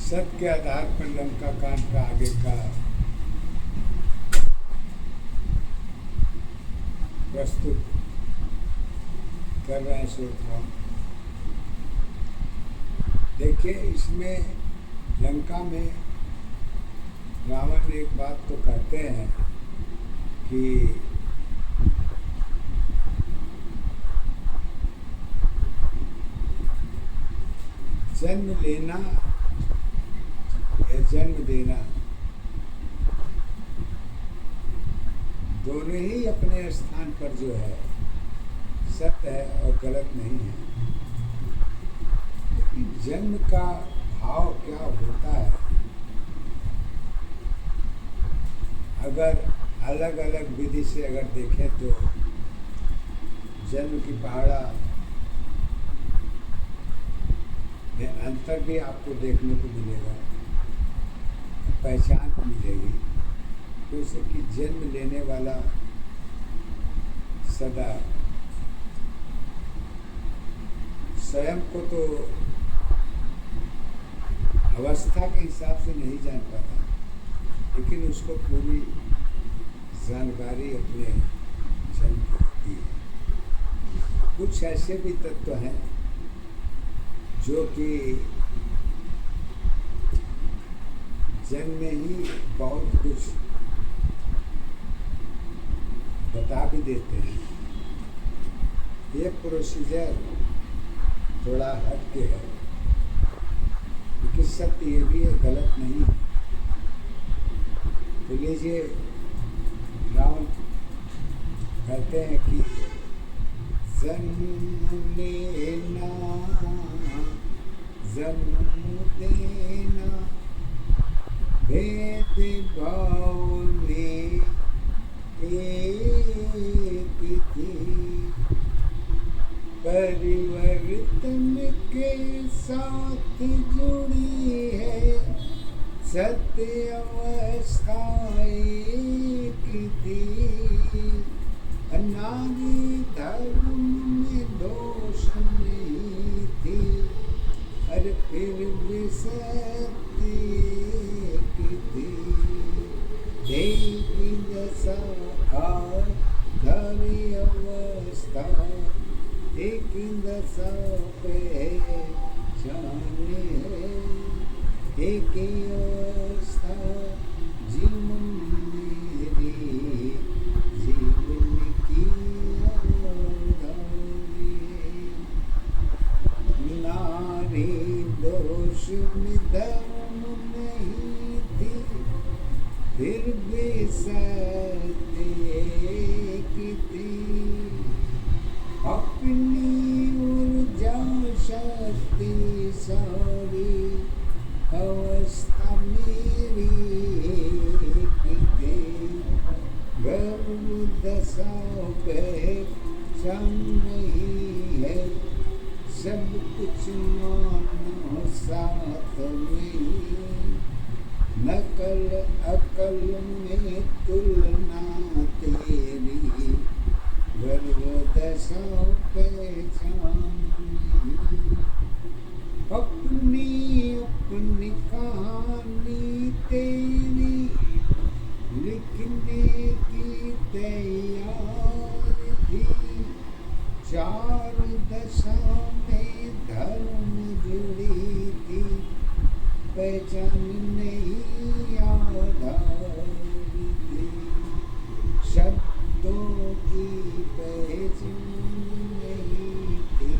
सत्य के आधार पर लंका कांड का आगे का प्रस्तुत कर रहे हैं श्रोताओं। देखिए, इसमें लंका में रावण एक बात तो कहते हैं कि जन्म लेना या जन्म देना दोनों ही अपने स्थान पर जो है सत्य है और गलत नहीं है। लेकिन जन्म का भाव क्या होता है, अगर अलग अलग विधि से अगर देखें तो जन्म की पहाड़ा में अंतर भी आपको देखने को मिलेगा, पहचान मिलेगी। जैसे कि जन्म लेने वाला सदा स्वयं को तो अवस्था के हिसाब से नहीं जान पाता, लेकिन उसको पूरी जानकारी अपने जन्म को होती है। कुछ ऐसे भी तत्व हैं जो कि जन्म में ही बहुत कुछ बता भी देते हैं। ये प्रोसीजर थोड़ा हट के है, लेकिन सत्य ये भी है, गलत नहीं है। तो लीजिए, रावण कहते हैं कि जन्म लेना जन्म देना भेद भाव में एक थी, परिवर्तन के साथ जुड़ी है सत्य अवस्था एक थी। नारी धर्म में दोष नहीं थी, अरे फिर भी सत्य एक थी। देवी दशा धरी अवस्था एक दशा पे जाने है, एक अवस्था जीवन मेरी जीवन की आधारी है। नारी दोष में धर्म नहीं थी, फिर भी सत्य एक थी। अपनी ऊर्जा शक्ति सारी अवस्था मेरी एक थी। गर्भ दशा पहचान नहीं है, सब कुछ मानो साथ में। नकल अकल में तुलना तेरी, गर्भ दशा पहचान नहीं। अपनी अपनी कहानी तेरी लिखने की तैयार थी। चार दशा में धर्म जुड़ी थी, पहचान नहीं आधारी थी। शब्दों की पहचान नहीं थी,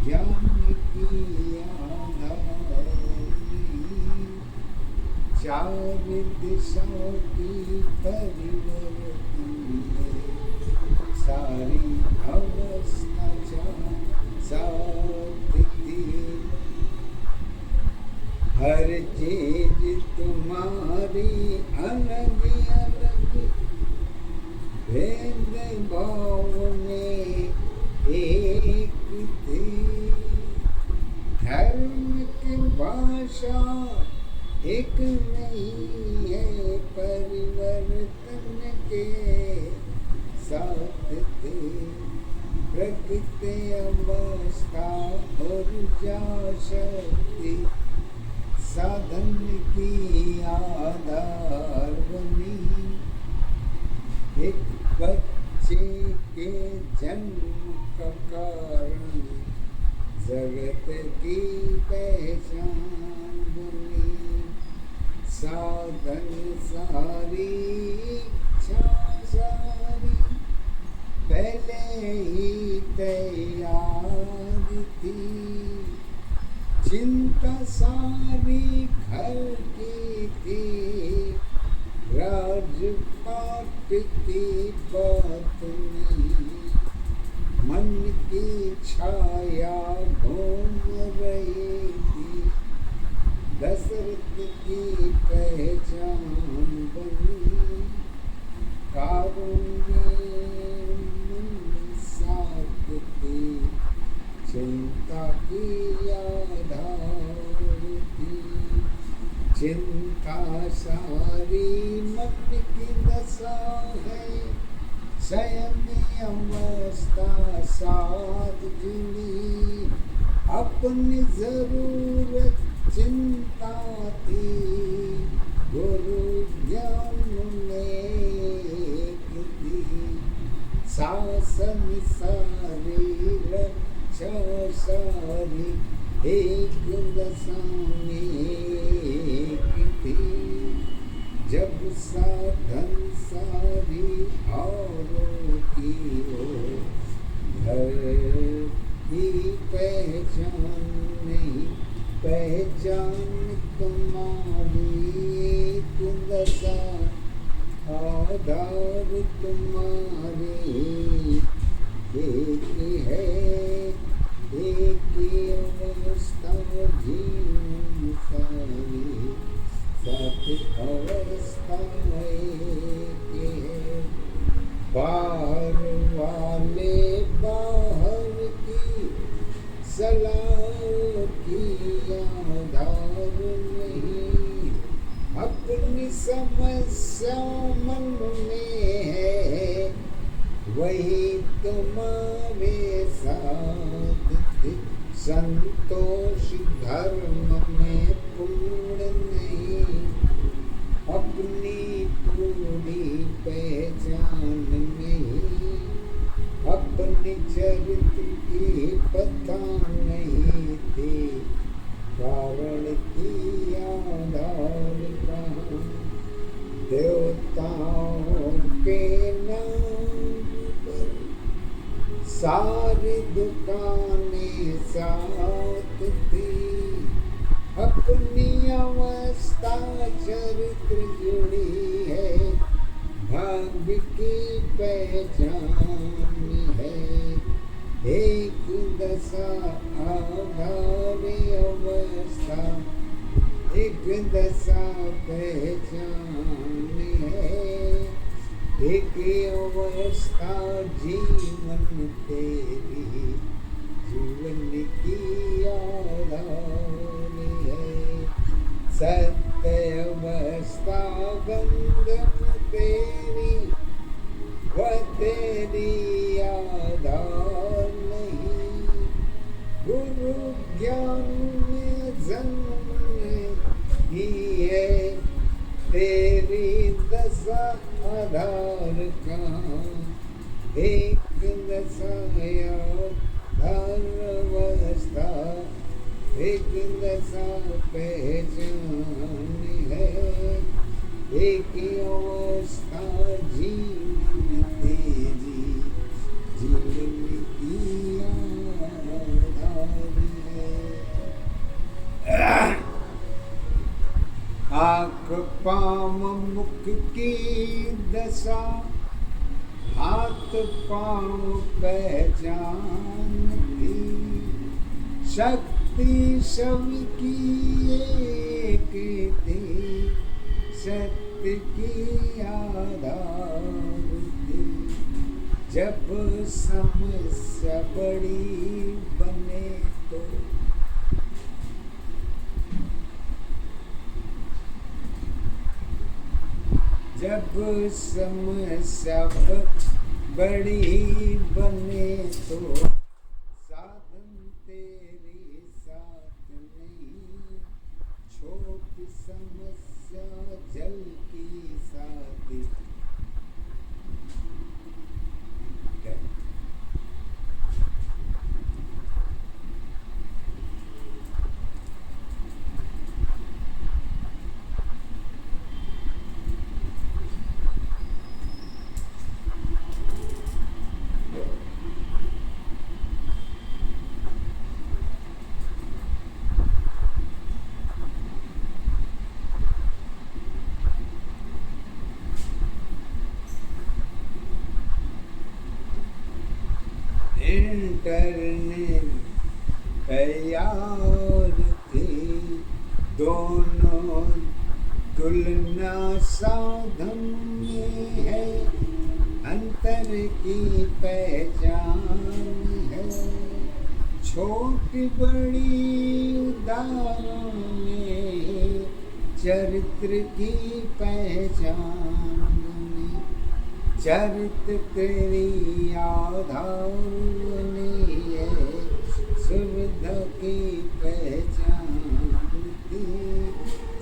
ज्ञान की आधारी। चार दिशाओं की परिवर्तन है, सारी अवस्था साथ थी। हर चीज तुम्हारी अलग अलग, भेद भाव में एक थी। धर्म की भाषा एक नहीं है, परिवर्तन के साथ थे। प्रकृति अवस्था ऊर्जा शक्ति साधन की आधार बनी। एक बच्चे के जन्म का कारण जगत की पहचान बनी। साधन सारी इच्छा सारी पहले ही तैयार थी। चिंता सारी घर की थी, राजपाट की बात नहीं। मन की छाया घूम रही थी, दशरथ की पहचान बनी। कारुण्य मन साथ थी, चिंता की आधार थी। चिंता सारी मन की दशा है, संयम अवस्था साथ जुड़ी। अपनी जरूरत चिंता थी, गुरु ज्ञान नेक दी। शासन सारी रक्षा सारी एक दशा में थी। जब साधन सारी औरों की हो, घर की पहचान नहीं। पहचान तुम्हारी एक दशा, आधार तुम्हारी एक है। एक अवस्था जीवन सारी, सात अवस्था एक है। बाहर वाले बाहर की सलाह की आधार नहीं। अपनी समस्या मन में है, वही तुम्हारे साथ थे। संतोष धर्म में पूर्ण नहीं, अपनी पूरी पहचान नहीं। अपने चरित्र की पता नहीं थी, कारण की आधार कहाँ। देवताओं के नाम पर सारी दुकानें साथ थी। अपनी अवस्था चरित्र जुड़ी है, भाग्य की पहचान है। एक दशा आधार अवस्था, एक दशा पहचान है। एक अवस्था जीवन तेरी, जीवन की आधार है। सत्य अवस्था बंधन तेरी, वह तेरी आधार नहीं। गुरु ज्ञान में जन्म ही है, तेरी दशा आधार कहाँ। एक दशा आधार अवस्था, एक दशा पहचान है। एक अवस्था जीवन तेरी, जीवन की आधार है। आँख पाँव मुख की दशा, हाथ पाँव पहचान थी। शक्ति सभी की एक थी, सत्य की आधार थी। जब समस्या बड़ी बने तो जब समस्या बड़ी बने तो साधन तेरे साथ नहीं छोड़। टरने तैयार थे, दोनों तुलना साधन में है, अंतर की पहचान है। छोटी बड़ी उदाहरण में चरित्र की पहचान में, चरित्र तेरी आधार बनी है, सुविधा की पहचान थी।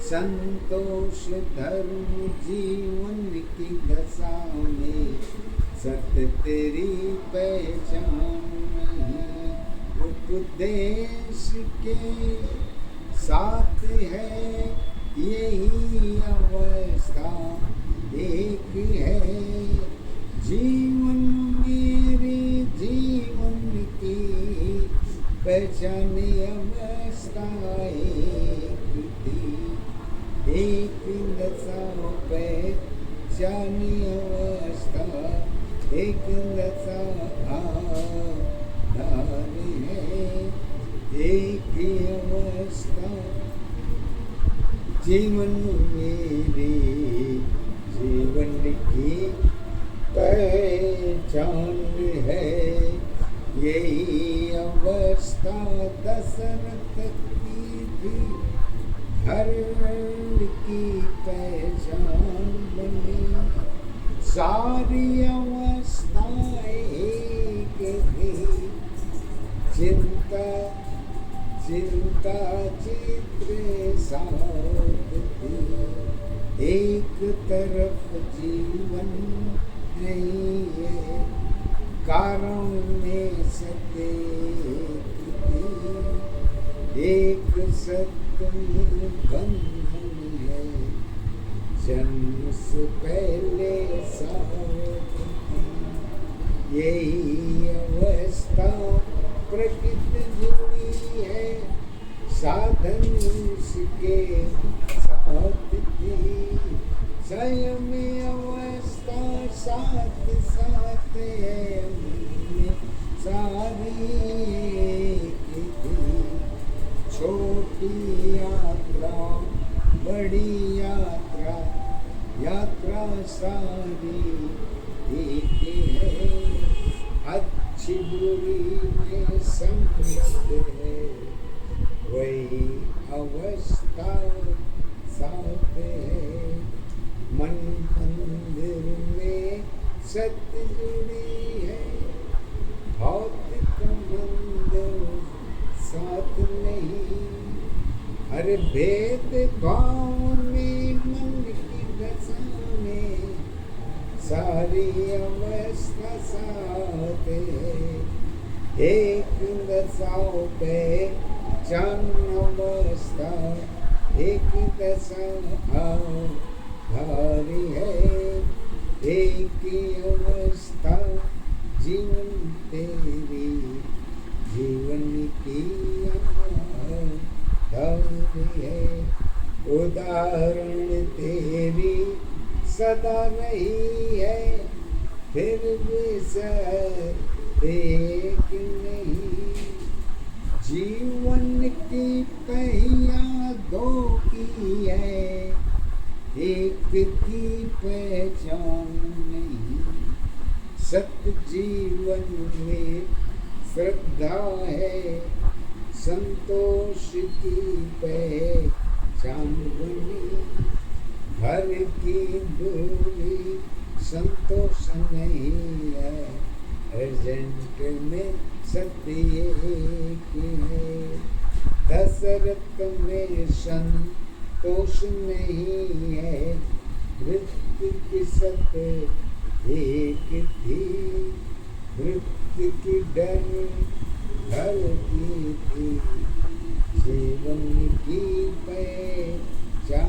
संतोष धर्म जीवन की दशा में, सत्य तेरी पहचान में। उपदेश के साथ है यही अवस्था एक है, जीवन मेरे जीवन की पहचान अवस्था एक थी, एक दशा पहचान अवस्था एक दशा आधार है, एक अवस्था जीवन मेरे जीवन की पहचान है। यही अवस्था दशरथ की थी, घर की पहचान बनी। सारी अवस्थाएं एक थी, चिंता चिंता चित्र साथ थी, एक तरफ जीवन नहीं है, कारण में सत्य एक सत्य बंधन है, जन्म से पहले साथ थी। यही अवस्था प्रकृति जुड़ी है, साधन उसके साथ थी। स्वयं अवस्था साथ साथ है, सारी एक थी। छोटी यात्रा बड़ी यात्रा, यात्रा सारी एक है। अच्छी बुरी में संगत है, वही अवस्था साथ है। मन मंदिर में सत्य जुड़ी है, भौतिक मंदिर साथ नहीं। अरे भेद भाव में मन की दशा में, सारी अवस्था साथ है। एक दशाओं पे चन अवस्था एक दशा आधारी है, एक अवस्था जीवन तेरी जीवन की आधारी है। उदाहरण तेरी सदा रही है, फिर भी सर एक नहीं। जीवन की पहिया दो की है, एक की पहचान नहीं। सत्य जीवन में श्रद्धा है, संतोष की पहचान बनी। घर की दूरी संतोष नहीं है, अर्जेंट में सत्य एक है। दशरथ में संतोष नहीं है, मृत्यु की सत्य एक थी। मृत्यु की डर घर की थी, जीवन की पहचान